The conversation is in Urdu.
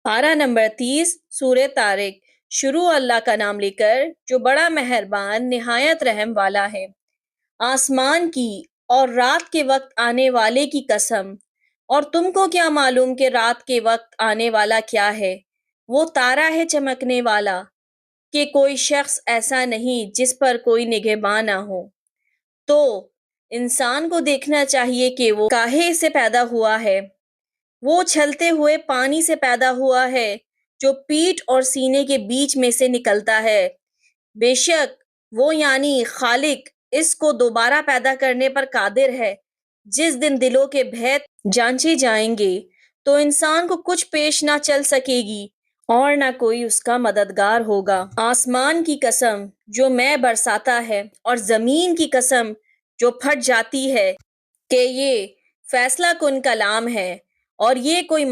پارہ نمبر 30 سورہ طارق۔ شروع اللہ کا نام لے کر جو بڑا مہربان نہایت رحم والا ہے۔ آسمان کی اور رات کے وقت آنے والے کی قسم، اور تم کو کیا معلوم کہ رات کے وقت آنے والا کیا ہے؟ وہ تارا ہے چمکنے والا، کہ کوئی شخص ایسا نہیں جس پر کوئی نگہباں نہ ہو۔ تو انسان کو دیکھنا چاہیے کہ وہ کاہے سے پیدا ہوا ہے۔ وہ چھلتے ہوئے پانی سے پیدا ہوا ہے جو پیٹھ اور سینے کے بیچ میں سے نکلتا ہے۔ بے شک وہ یعنی خالق اس کو دوبارہ پیدا کرنے پر قادر ہے۔ جس دن دلوں کے بھید جانچے جائیں گے تو انسان کو کچھ پیش نہ چل سکے گی اور نہ کوئی اس کا مددگار ہوگا۔ آسمان کی قسم جو مے برساتا ہے اور زمین کی قسم جو پھٹ جاتی ہے کہ یہ فیصلہ کن کلام ہے اور یہ کوئی